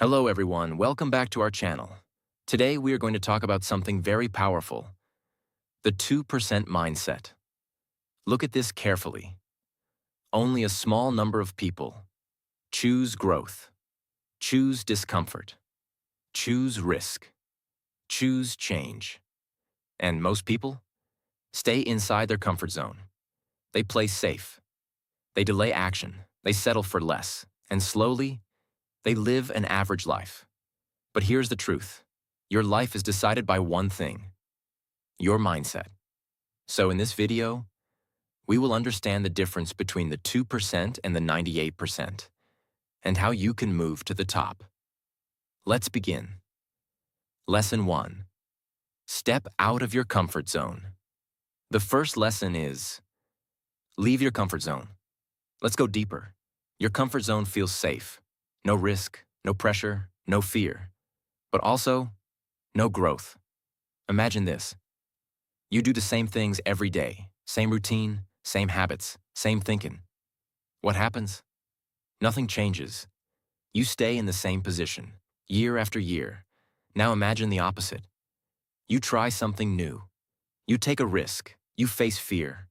Hello everyone, welcome back to our channel. Today we are going to talk about something very powerful, the 2% mindset. Look at this carefully. Only a small number of people choose growth, choose discomfort, choose risk, choose change. And most people stay inside their comfort zone. They play safe. They delay action. They settle for less. And slowly, they live an average life. But here's the truth. Your life is decided by one thing, your mindset. So in this video, we will understand the difference between the 2% and the 98% and how you can move to the top. Let's begin. Lesson 1. Step out of your comfort zone. The first lesson is, leave your comfort zone. Let's go deeper. Your comfort zone feels safe. No risk, no pressure, no fear. But also, no growth. Imagine this. You do the same things every day, same routine, same habits, same thinking. What happens? Nothing changes. You stay in the same position, year after year. Now imagine the opposite. You try something new. You take a risk. You face fear.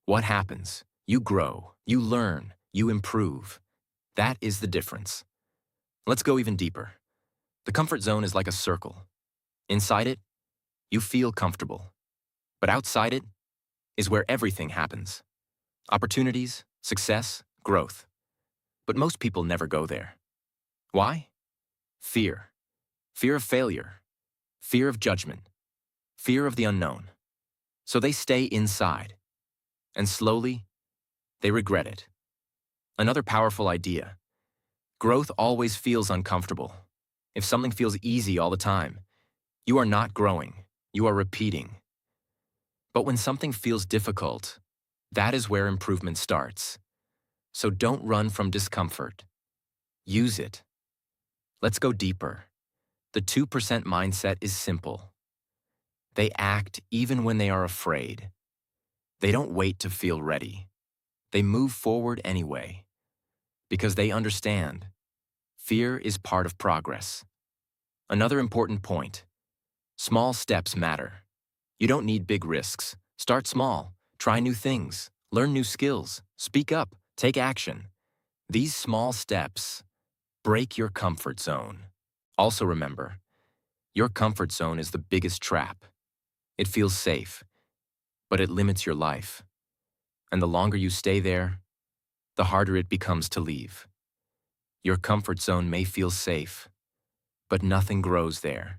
What happens? You grow. You learn. You improve. That is the difference. Let's go even deeper. The comfort zone is like a circle. Inside it, you feel comfortable. But outside it is where everything happens. Opportunities, success, growth. But most people never go there. Why? Fear. Fear of failure. Fear of judgment. Fear of the unknown. So they stay inside. And slowly, they regret it. Another powerful idea. Growth always feels uncomfortable. If something feels easy all the time, you are not growing. You are repeating. But when something feels difficult, that is where improvement starts. So don't run from discomfort. Use it. Let's go deeper. The 2% mindset is simple. They act even when they are afraid. They don't wait to feel ready. They move forward anyway. Because they understand, fear is part of progress. Another important point. Small steps matter. You don't need big risks. Start small. Try new things. Learn new skills. Speak up. Take action. These small steps break your comfort zone. Also remember, your comfort zone is the biggest trap. It feels safe, but it limits your life. And the longer you stay there, the harder it becomes to leave. Your comfort zone may feel safe, but nothing grows there.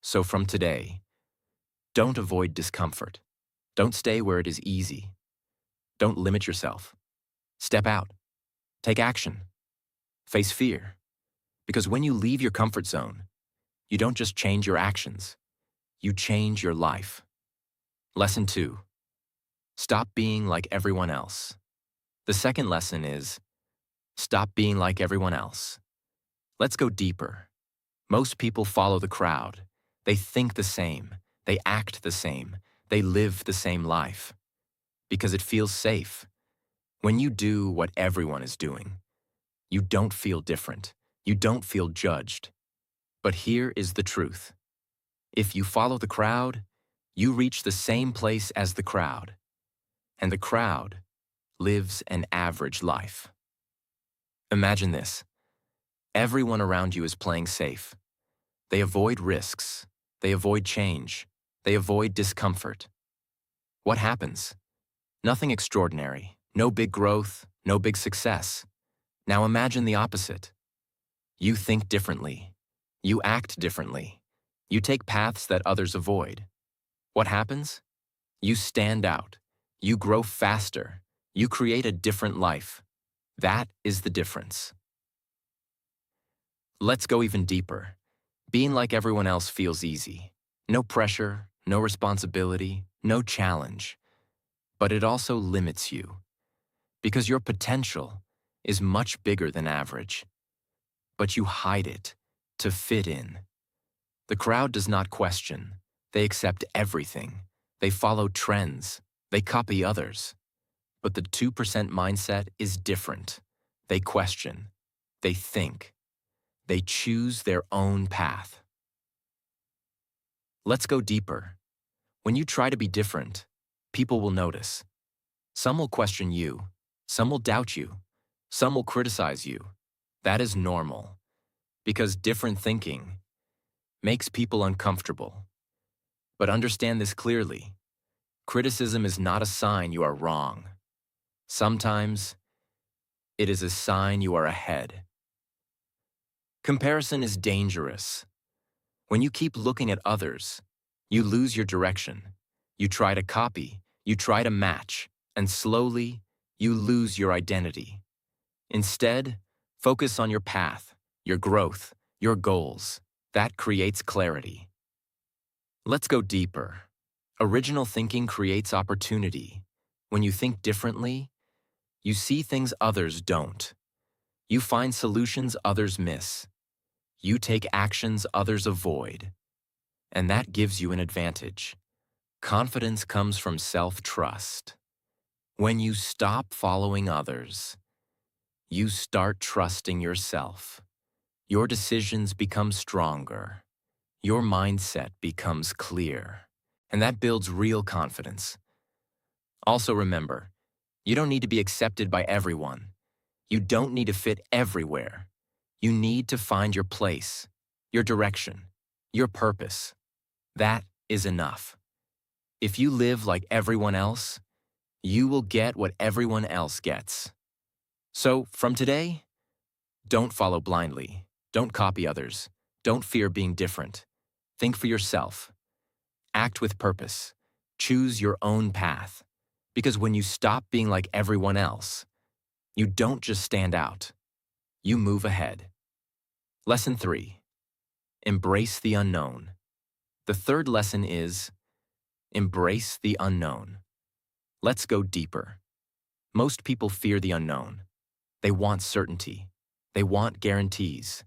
So from today, don't avoid discomfort. Don't stay where it is easy. Don't limit yourself. Step out. Take action. Face fear. Because when you leave your comfort zone, you don't just change your actions, you change your life. Lesson 2. Stop being like everyone else. The second lesson is, stop being like everyone else. Let's go deeper. Most people follow the crowd. They think the same. They act the same. They live the same life. Because it feels safe. When you do what everyone is doing, you don't feel different. You don't feel judged. But here is the truth. If you follow the crowd, you reach the same place as the crowd. And the crowd lives an average life. Imagine this. Everyone around you is playing safe. They avoid risks. They avoid change. They avoid discomfort. What happens? Nothing extraordinary. No big growth. No big success. Now imagine the opposite. You think differently. You act differently. You take paths that others avoid. What happens? You stand out. You grow faster. You create a different life. That is the difference. Let's go even deeper. Being like everyone else feels easy. No pressure, no responsibility, no challenge. But it also limits you. Because your potential is much bigger than average. But you hide it to fit in. The crowd does not question. They accept everything. They follow trends. They copy others. But the 2% mindset is different. They question. They think. They choose their own path. Let's go deeper. When you try to be different, people will notice. Some will question you. Some will doubt you. Some will criticize you. That is normal, because different thinking makes people uncomfortable. But understand this clearly. Criticism is not a sign you are wrong. Sometimes, it is a sign you are ahead. Comparison is dangerous. When you keep looking at others, you lose your direction. You try to copy, you try to match, and slowly, you lose your identity. Instead, focus on your path, your growth, your goals. That creates clarity. Let's go deeper. Original thinking creates opportunity. When you think differently, you see things others don't. You find solutions others miss. You take actions others avoid. And that gives you an advantage. Confidence comes from self-trust. When you stop following others, you start trusting yourself. Your decisions become stronger. Your mindset becomes clear. And that builds real confidence. Also remember, you don't need to be accepted by everyone. You don't need to fit everywhere. You need to find your place, your direction, your purpose. That is enough. If you live like everyone else, you will get what everyone else gets. So, from today, don't follow blindly. Don't copy others. Don't fear being different. Think for yourself. Act with purpose. Choose your own path. Because when you stop being like everyone else, you don't just stand out. You move ahead. Lesson 3. Embrace the unknown. The third lesson is embrace the unknown. Let's go deeper. Most people fear the unknown. They want certainty. They want guarantees.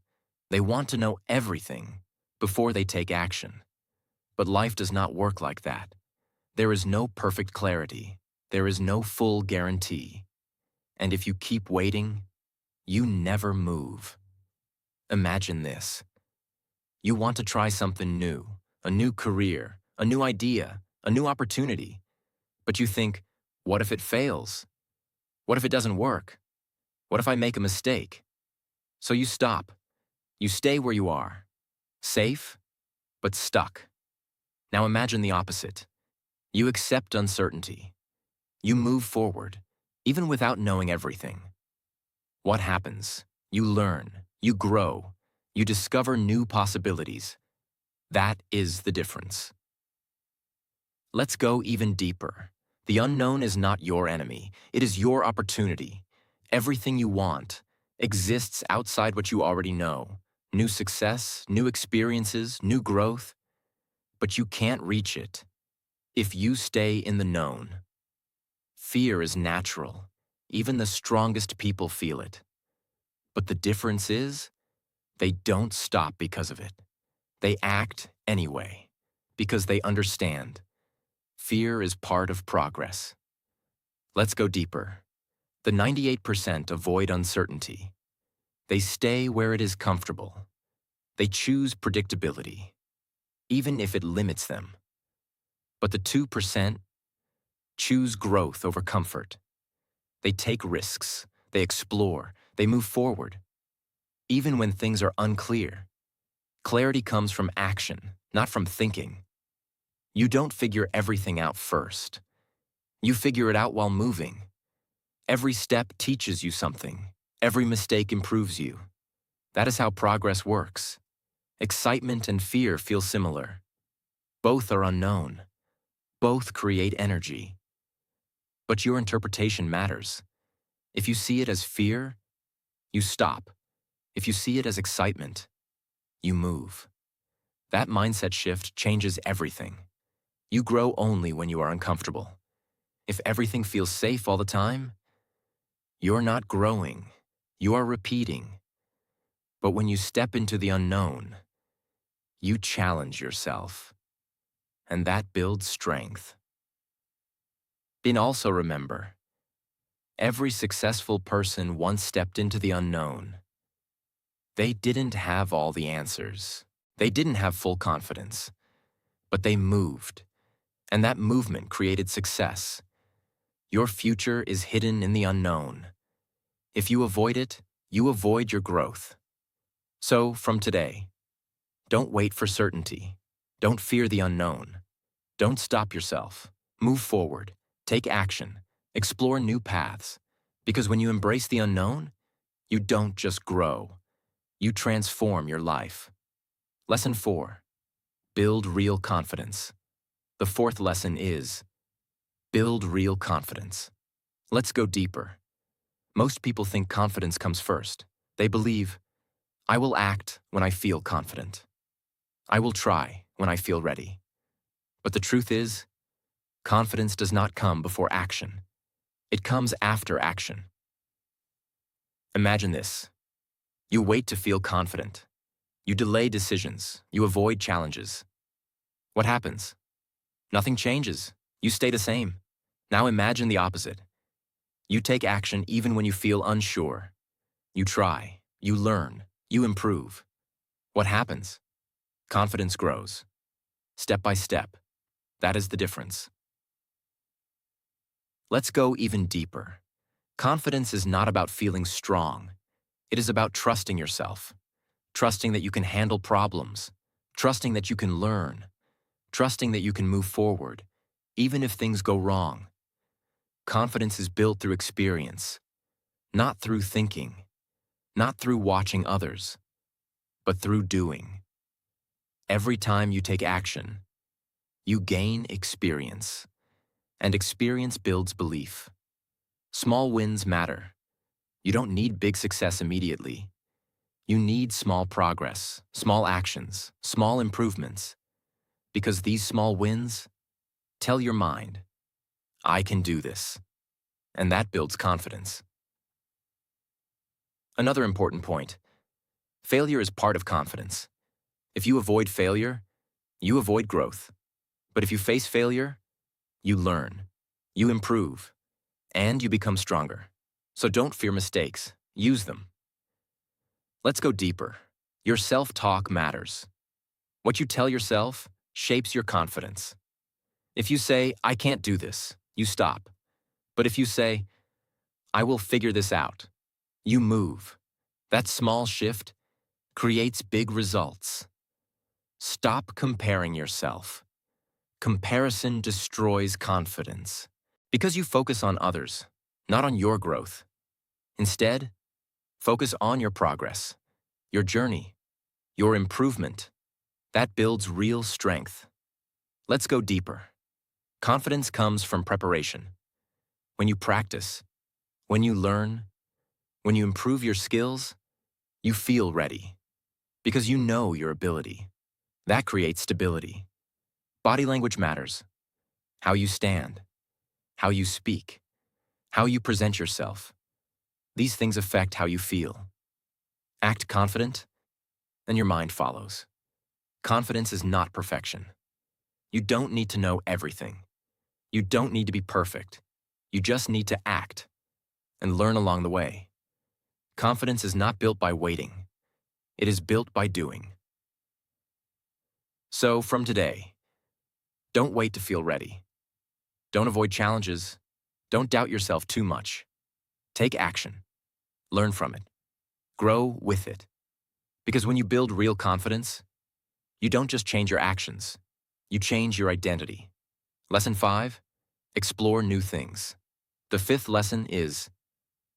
They want to know everything before they take action. But life does not work like that. There is no perfect clarity. There is no full guarantee. And if you keep waiting, you never move. Imagine this. You want to try something new, a new career, a new idea, a new opportunity. But you think, what if it fails? What if it doesn't work? What if I make a mistake? So you stop. You stay where you are. Safe, but stuck. Now imagine the opposite. You accept uncertainty. You move forward, even without knowing everything. What happens? You learn, you grow, you discover new possibilities. That is the difference. Let's go even deeper. The unknown is not your enemy. It is your opportunity. Everything you want exists outside what you already know. New success, new experiences, new growth. But you can't reach it if you stay in the known. Fear is natural. Even the strongest people feel it. But the difference is, they don't stop because of it. They act anyway, because they understand. Fear is part of progress. Let's go deeper. The 98% avoid uncertainty. They stay where it is comfortable. They choose predictability, even if it limits them. But the 2% choose growth over comfort. They take risks, they explore, they move forward. Even when things are unclear, clarity comes from action, not from thinking. You don't figure everything out first. You figure it out while moving. Every step teaches you something. Every mistake improves you. That is how progress works. Excitement and fear feel similar. Both are unknown. Both create energy. But your interpretation matters. If you see it as fear, you stop. If you see it as excitement, you move. That mindset shift changes everything. You grow only when you are uncomfortable. If everything feels safe all the time, you're not growing. You are repeating. But when you step into the unknown, you challenge yourself. And that builds strength. And also remember, every successful person once stepped into the unknown. They didn't have all the answers. They didn't have full confidence. But they moved, and that movement created success. Your future is hidden in the unknown. If you avoid it, you avoid your growth. So, from today, don't wait for certainty. Don't fear the unknown. Don't stop yourself. Move forward. Take action. Explore new paths. Because when you embrace the unknown, you don't just grow. You transform your life. Lesson 4. Build real confidence. The fourth lesson is build real confidence. Let's go deeper. Most people think confidence comes first. They believe, I will act when I feel confident. I will try when I feel ready. But the truth is, confidence does not come before action. It comes after action. Imagine this. You wait to feel confident. You delay decisions. You avoid challenges. What happens? Nothing changes. You stay the same. Now imagine the opposite. You take action even when you feel unsure. You try. You learn. You improve. What happens? Confidence grows. Step by step. That is the difference. Let's go even deeper. Confidence is not about feeling strong. It is about trusting yourself. Trusting that you can handle problems. Trusting that you can learn. Trusting that you can move forward, even if things go wrong. Confidence is built through experience, not through thinking, not through watching others, but through doing. Every time you take action, you gain experience, and experience builds belief. Small wins matter. You don't need big success immediately. You need small progress, small actions, small improvements. Because these small wins tell your mind, I can do this. And that builds confidence. Another important point. Failure is part of confidence. If you avoid failure, you avoid growth. But if you face failure, you learn, you improve, and you become stronger. So don't fear mistakes. Use them. Let's go deeper. Your self-talk matters. What you tell yourself shapes your confidence. If you say, I can't do this, you stop. But if you say, I will figure this out, you move. That small shift creates big results. Stop comparing yourself. Comparison destroys confidence because you focus on others, not on your growth. Instead, focus on your progress, your journey, your improvement. That builds real strength. Let's go deeper. Confidence comes from preparation. When you practice, when you learn, when you improve your skills, you feel ready because you know your ability. That creates stability. Body language matters. How you stand, how you speak, how you present yourself. These things affect how you feel. Act confident, and your mind follows. Confidence is not perfection. You don't need to know everything. You don't need to be perfect. You just need to act and learn along the way. Confidence is not built by waiting. It is built by doing. So, from today, don't wait to feel ready. Don't avoid challenges. Don't doubt yourself too much. Take action. Learn from it. Grow with it. Because when you build real confidence, you don't just change your actions. You change your identity. Lesson 5, explore new things. The fifth lesson is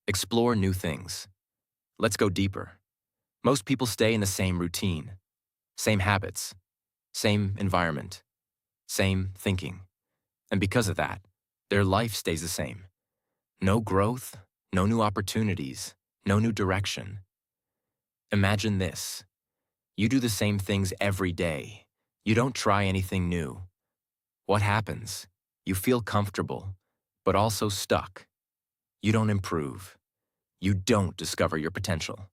explore new things. Let's go deeper. Most people stay in the same routine, same habits, same environment, same thinking. And because of that, their life stays the same. No growth, no new opportunities, no new direction. Imagine this. You do the same things every day. You don't try anything new. What happens? You feel comfortable, but also stuck. You don't improve. You don't discover your potential.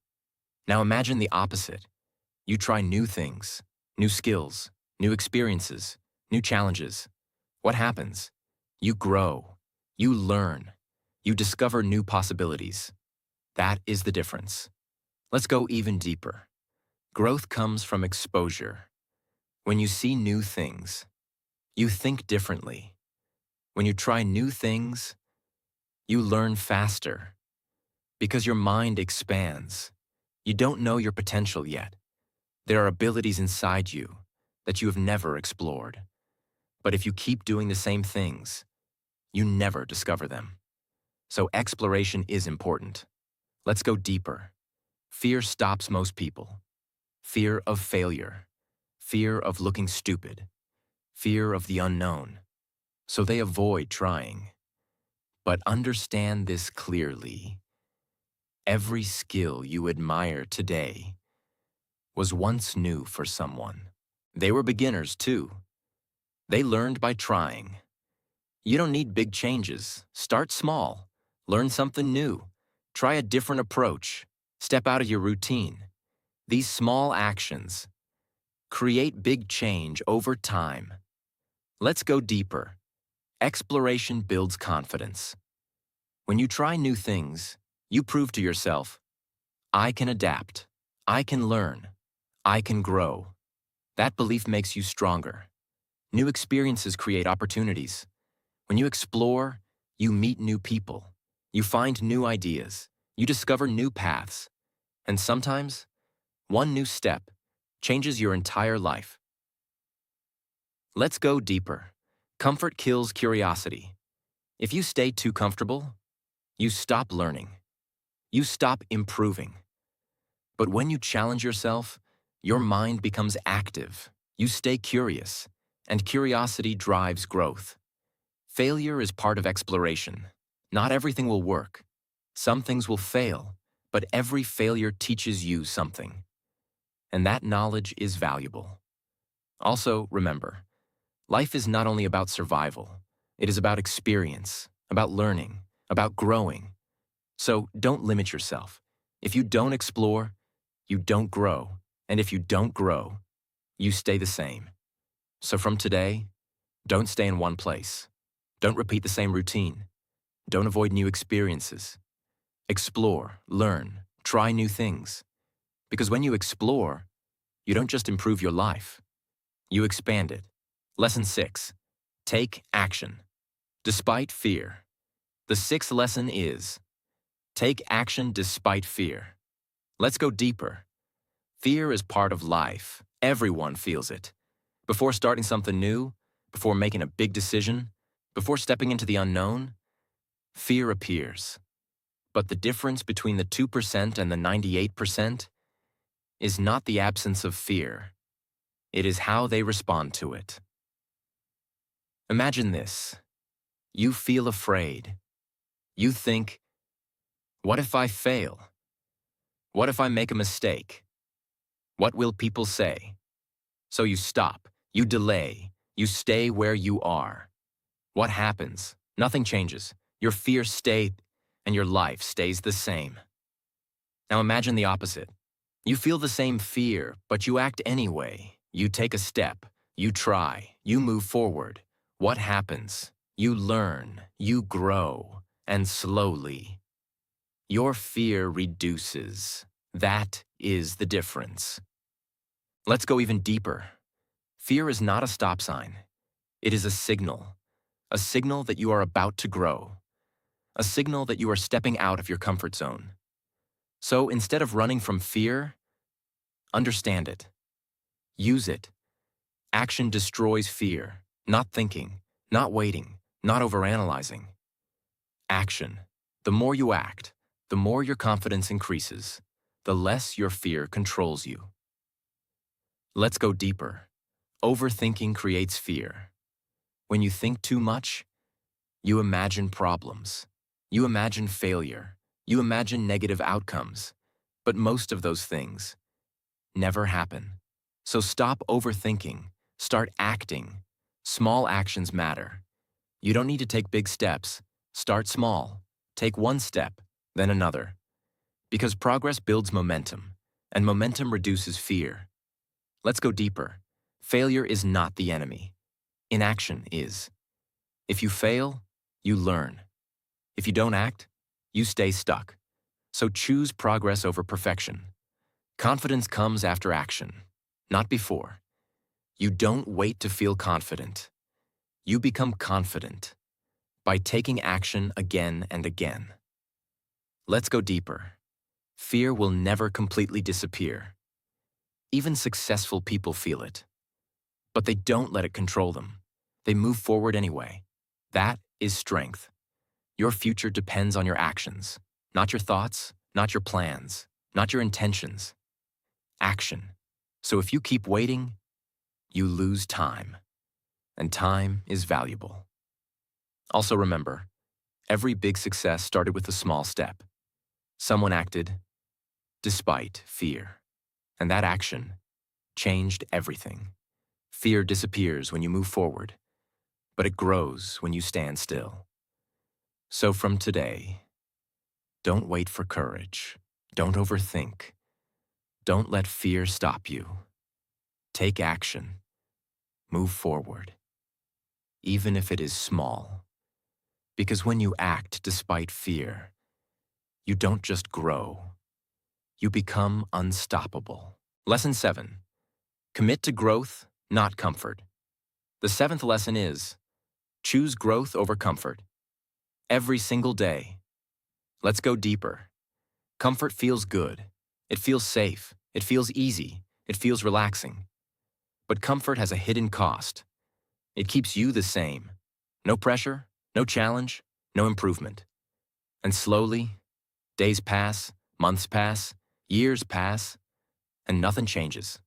Now imagine the opposite. You try new things, new skills, new experiences, new challenges. What happens? You grow. You learn. You discover new possibilities. That is the difference. Let's go even deeper. Growth comes from exposure. When you see new things, you think differently. When you try new things, you learn faster because your mind expands. You don't know your potential yet. There are abilities inside you that you have never explored. But if you keep doing the same things, you never discover them. So exploration is important. Let's go deeper. Fear stops most people. Fear of failure. Fear of looking stupid. Fear of the unknown. So they avoid trying. But understand this clearly. Every skill you admire today was once new for someone. They were beginners too. They learned by trying. You don't need big changes. Start small. Learn something new. Try a different approach. Step out of your routine. These small actions create big change over time. Let's go deeper. Exploration builds confidence. When you try new things, you prove to yourself, I can adapt. I can learn. I can grow. That belief makes you stronger. New experiences create opportunities. When you explore, you meet new people. You find new ideas. You discover new paths. And sometimes, one new step changes your entire life. Let's go deeper. Comfort kills curiosity. If you stay too comfortable, you stop learning. You stop improving. But when you challenge yourself, your mind becomes active. You stay curious, and curiosity drives growth. Failure is part of exploration. Not everything will work. Some things will fail, but every failure teaches you something. And that knowledge is valuable. Also, remember, life is not only about survival. It is about experience, about learning, about growing. So don't limit yourself. If you don't explore, you don't grow. And if you don't grow, you stay the same. So from today, don't stay in one place. Don't repeat the same routine. Don't avoid new experiences. Explore, learn, try new things. Because when you explore, you don't just improve your life, you expand it. Lesson 6. Take action. Despite fear. The sixth lesson is, take action despite fear. Let's go deeper. Fear is part of life. Everyone feels it. Before starting something new, before making a big decision, before stepping into the unknown, fear appears. But the difference between the 2% and the 98% is not the absence of fear. It is how they respond to it. Imagine this. You feel afraid. You think, what if I fail? What if I make a mistake? What will people say? So you stop, you delay, you stay where you are. What happens? Nothing changes. Your fear stays, and your life stays the same. Now imagine the opposite. You feel the same fear, but you act anyway. You take a step, you try, you move forward. What happens? You learn, you grow, and slowly, your fear reduces. That is the difference. Let's go even deeper. Fear is not a stop sign. It is a signal that you are about to grow, a signal that you are stepping out of your comfort zone. So instead of running from fear, understand it. Use it. Action destroys fear, not thinking, not waiting, not overanalyzing. Action. The more you act, the more your confidence increases, the less your fear controls you. Let's go deeper. Overthinking creates fear. When you think too much, you imagine problems. You imagine failure. You imagine negative outcomes. But most of those things never happen. So stop overthinking. Start acting. Small actions matter. You don't need to take big steps. Start small. Take one step, then another. Because progress builds momentum, and momentum reduces fear. Let's go deeper. Failure is not the enemy. Inaction is. If you fail, you learn. If you don't act, you stay stuck. So choose progress over perfection. Confidence comes after action, not before. You don't wait to feel confident. You become confident by taking action again and again. Let's go deeper. Fear will never completely disappear. Even successful people feel it. But they don't let it control them. They move forward anyway. That is strength. Your future depends on your actions, not your thoughts, not your plans, not your intentions. Action. So if you keep waiting, you lose time. And time is valuable. Also remember, every big success started with a small step. Someone acted despite fear. And that action changed everything. Fear disappears when you move forward, but it grows when you stand still. So from today, don't wait for courage. Don't overthink. Don't let fear stop you. Take action. Move forward, even if it is small. Because when you act despite fear, you don't just grow, you become unstoppable. Lesson 7. Commit to growth, not comfort. The 7th lesson is, choose growth over comfort. Every single day. Let's go deeper. Comfort feels good. It feels safe. It feels easy. It feels relaxing. But comfort has a hidden cost. It keeps you the same. No pressure, no challenge, no improvement. And slowly, days pass, months pass, years pass, and nothing changes.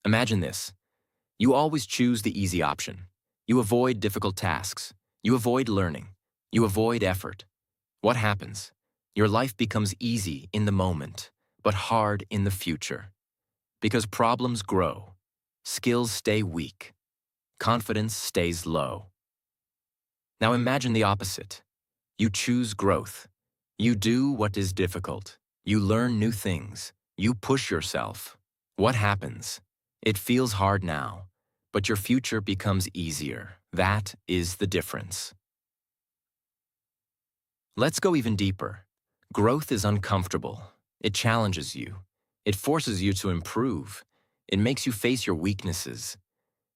Imagine this. You always choose the easy option. You avoid difficult tasks. You avoid learning. You avoid effort. What happens? Your life becomes easy in the moment, but hard in the future. Because problems grow, skills stay weak, confidence stays low. Now imagine the opposite. You choose growth. You do what is difficult. You learn new things. You push yourself. What happens? It feels hard now, but your future becomes easier. That is the difference. Let's go even deeper. Growth is uncomfortable. It challenges you. It forces you to improve. It makes you face your weaknesses.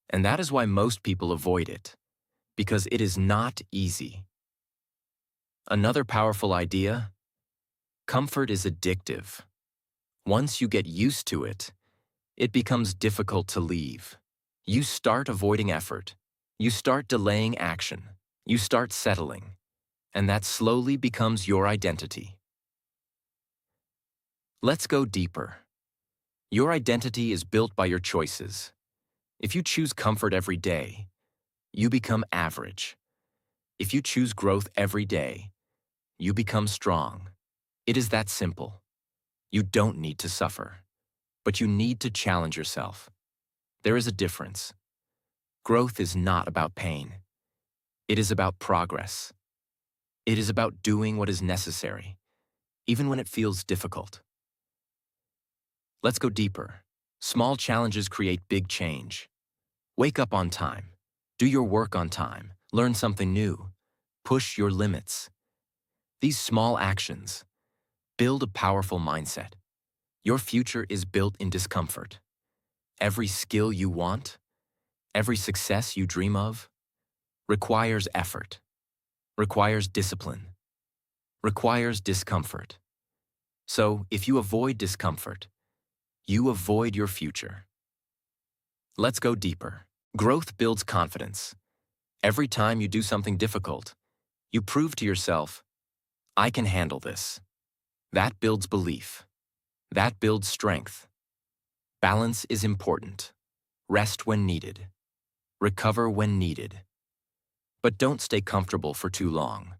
And that is why most people avoid it, because it is not easy. Another powerful idea: comfort is addictive. Once you get used to it, it becomes difficult to leave. You start avoiding effort. You start delaying action. You start settling. And that slowly becomes your identity. Let's go deeper. Your identity is built by your choices. If you choose comfort every day, you become average. If you choose growth every day, you become strong. It is that simple. You don't need to suffer, but you need to challenge yourself. There is a difference. Growth is not about pain. It is about progress. It is about doing what is necessary, even when it feels difficult. Let's go deeper. Small challenges create big change. Wake up on time. Do your work on time. Learn something new. Push your limits. These small actions build a powerful mindset. Your future is built in discomfort. Every skill you want, every success you dream of, requires effort, requires discipline, requires discomfort. So, if you avoid discomfort, you avoid your future. Let's go deeper. Growth builds confidence. Every time you do something difficult, you prove to yourself, I can handle this. That builds belief. That builds strength. Balance is important. Rest when needed. Recover when needed. But don't stay comfortable for too long,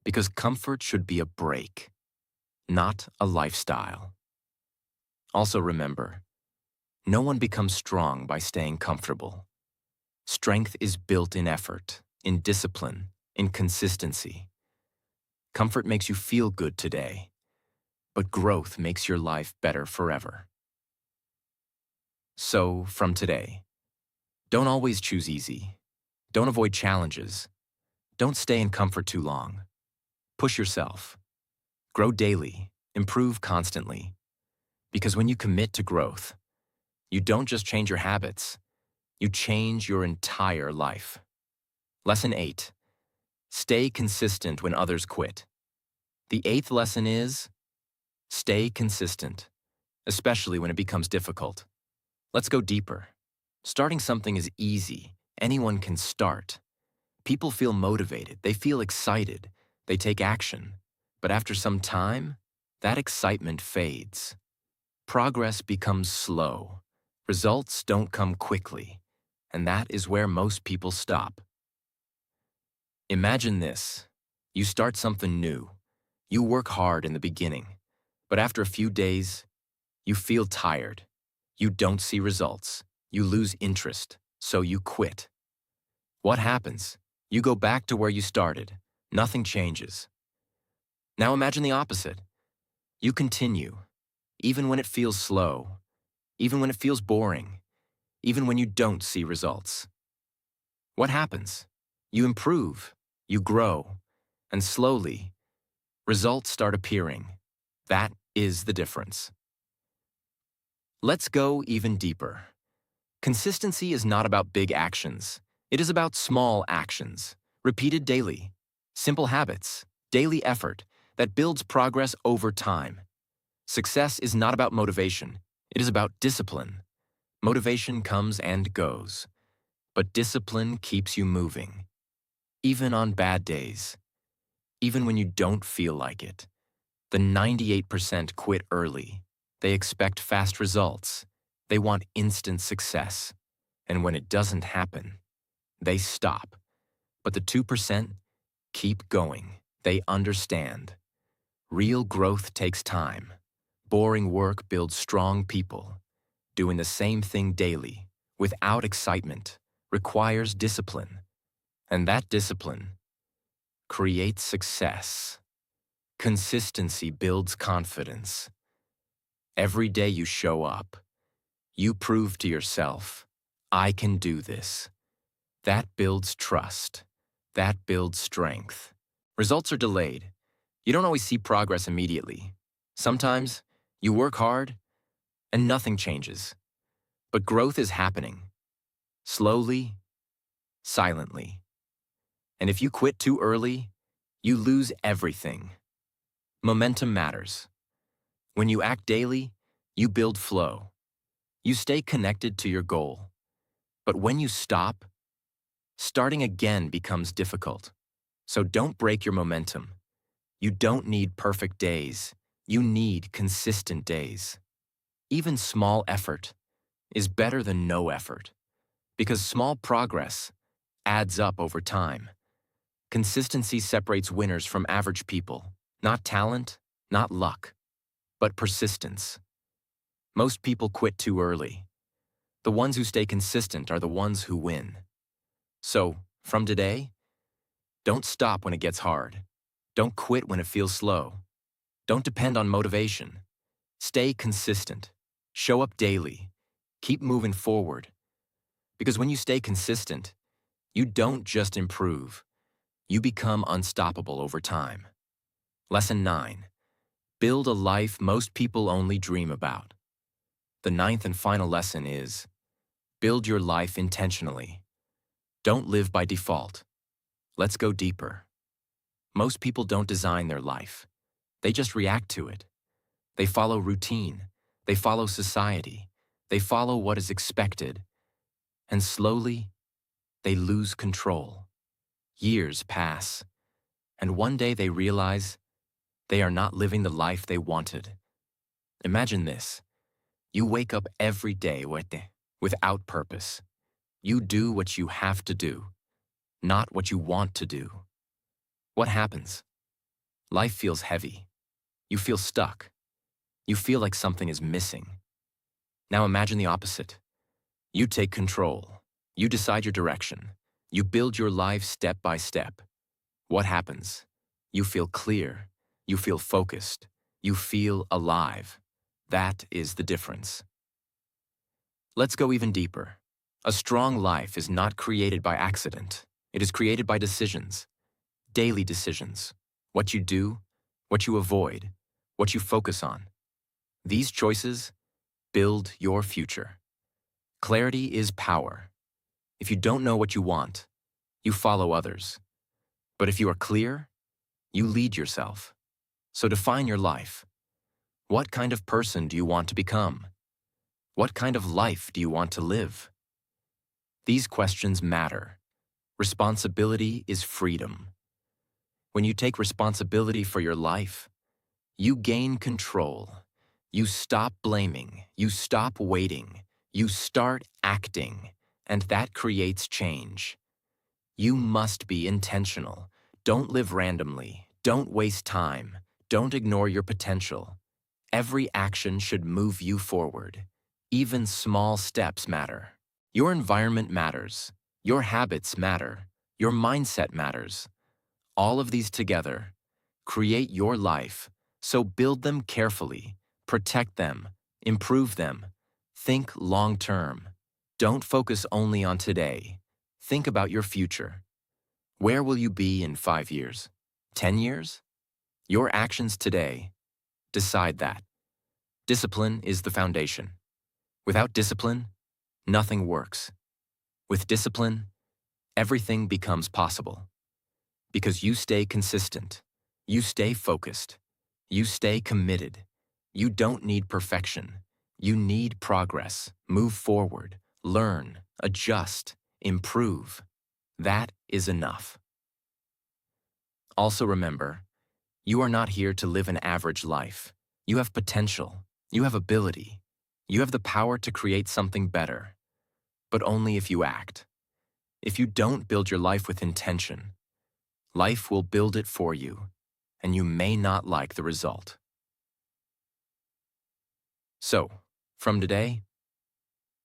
because comfort should be a break, not a lifestyle. Also remember, no one becomes strong by staying comfortable. Strength is built in effort, in discipline, in consistency. Comfort makes you feel good today, but growth makes your life better forever. So, from today, don't always choose easy. Don't avoid challenges. Don't stay in comfort too long. Push yourself. Grow daily. Improve constantly. Because when you commit to growth, you don't just change your habits, you change your entire life. Lesson 8. Stay consistent when others quit. The 8th lesson is stay consistent, especially when it becomes difficult. Let's go deeper. Starting something is easy. Anyone can start. People feel motivated, they feel excited, they take action. But after some time, that excitement fades. Progress becomes slow. Results don't come quickly. And that is where most people stop. Imagine this. You start something new. You work hard in the beginning. But after a few days, you feel tired. You don't see results. You lose interest, so you quit. What happens? You go back to where you started. Nothing changes. Now imagine the opposite. You continue, even when it feels slow, even when it feels boring, even when you don't see results. What happens? You improve, you grow, and slowly, results start appearing. That is the difference. Let's go even deeper. Consistency is not about big actions. It is about small actions, repeated daily, simple habits, daily effort that builds progress over time. Success is not about motivation. It is about discipline. Motivation comes and goes, but discipline keeps you moving. Even on bad days, even when you don't feel like it. The 98% quit early. They expect fast results. They want instant success. And when it doesn't happen, they stop. But the 2% keep going. They understand. Real growth takes time. Boring work builds strong people. Doing the same thing daily, without excitement, requires discipline. And that discipline creates success. Consistency builds confidence. Every day you show up, you prove to yourself, I can do this. That builds trust. That builds strength. Results are delayed. You don't always see progress immediately. Sometimes you work hard and nothing changes. But growth is happening. Slowly, silently. And if you quit too early, you lose everything. Momentum matters. When you act daily, you build flow. You stay connected to your goal. But when you stop, starting again becomes difficult. So don't break your momentum. You don't need perfect days. You need consistent days. Even small effort is better than no effort, because small progress adds up over time. Consistency separates winners from average people. Not talent, not luck, but persistence. Most people quit too early. The ones who stay consistent are the ones who win. So, from today, don't stop when it gets hard. Don't quit when it feels slow. Don't depend on motivation. Stay consistent. Show up daily. Keep moving forward. Because when you stay consistent, you don't just improve. You become unstoppable over time. Lesson 9. Build a life most people only dream about. The 9th and final lesson is, build your life intentionally. Don't live by default. Let's go deeper. Most people don't design their life. They just react to it. They follow routine. They follow society. They follow what is expected. And slowly, they lose control. Years pass, and one day they realize they are not living the life they wanted. Imagine this. You wake up every day without purpose. You do what you have to do, not what you want to do. What happens? Life feels heavy. You feel stuck. You feel like something is missing. Now imagine the opposite. You take control. You decide your direction. You build your life step by step. What happens? You feel clear. You feel focused. You feel alive. That is the difference. Let's go even deeper. A strong life is not created by accident. It is created by decisions. Daily decisions. What you do, what you avoid, what you focus on. These choices build your future. Clarity is power. If you don't know what you want, you follow others. But if you are clear, you lead yourself. So define your life. What kind of person do you want to become? What kind of life do you want to live? These questions matter. Responsibility is freedom. When you take responsibility for your life, you gain control. You stop blaming. You stop waiting. You start acting, and that creates change. You must be intentional. Don't live randomly. Don't waste time. Don't ignore your potential. Every action should move you forward. Even small steps matter. Your environment matters. Your habits matter. Your mindset matters. All of these together create your life, so build them carefully, protect them, improve them. Think long-term. Don't focus only on today. Think about your future. Where will you be in 5 years? 10 years? Your actions today decide that. Discipline is the foundation. Without discipline, nothing works. With discipline, everything becomes possible. Because you stay consistent, you stay focused, you stay committed. You don't need perfection. You need progress. Move forward, learn, adjust, improve. That is enough. Also remember, you are not here to live an average life. You have potential. You have ability. You have the power to create something better. But only if you act. If you don't build your life with intention, life will build it for you, and you may not like the result. So, from today,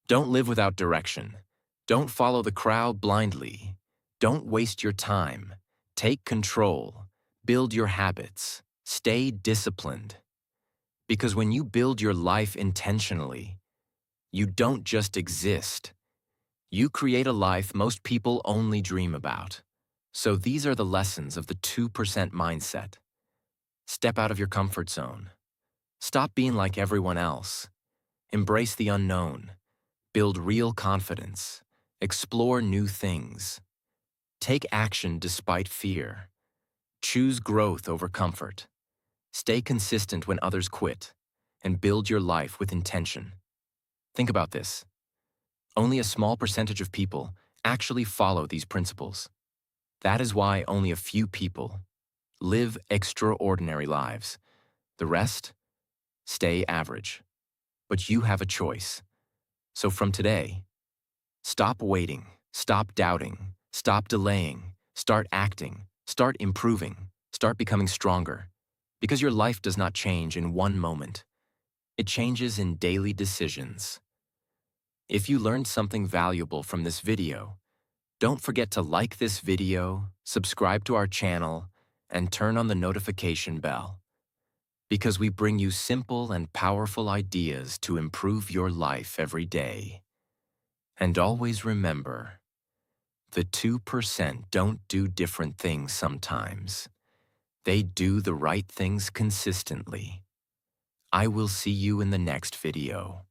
don't live without direction. Don't follow the crowd blindly. Don't waste your time. Take control. Build your habits. Stay disciplined. Because when you build your life intentionally, you don't just exist. You create a life most people only dream about. So these are the lessons of the 2% mindset. Step out of your comfort zone. Stop being like everyone else. Embrace the unknown. Build real confidence. Explore new things. Take action despite fear. Choose growth over comfort. Stay consistent when others quit. And build your life with intention. Think about this. Only a small percentage of people actually follow these principles. That is why only a few people live extraordinary lives. The rest stay average. But you have a choice. So from today, stop waiting, stop doubting, stop delaying, start acting, start improving, start becoming stronger. Because your life does not change in one moment. It changes in daily decisions. If you learned something valuable from this video, don't forget to like this video, subscribe to our channel, and turn on the notification bell. Because we bring you simple and powerful ideas to improve your life every day. And always remember, the 2% don't do different things sometimes. They do the right things consistently. I will see you in the next video.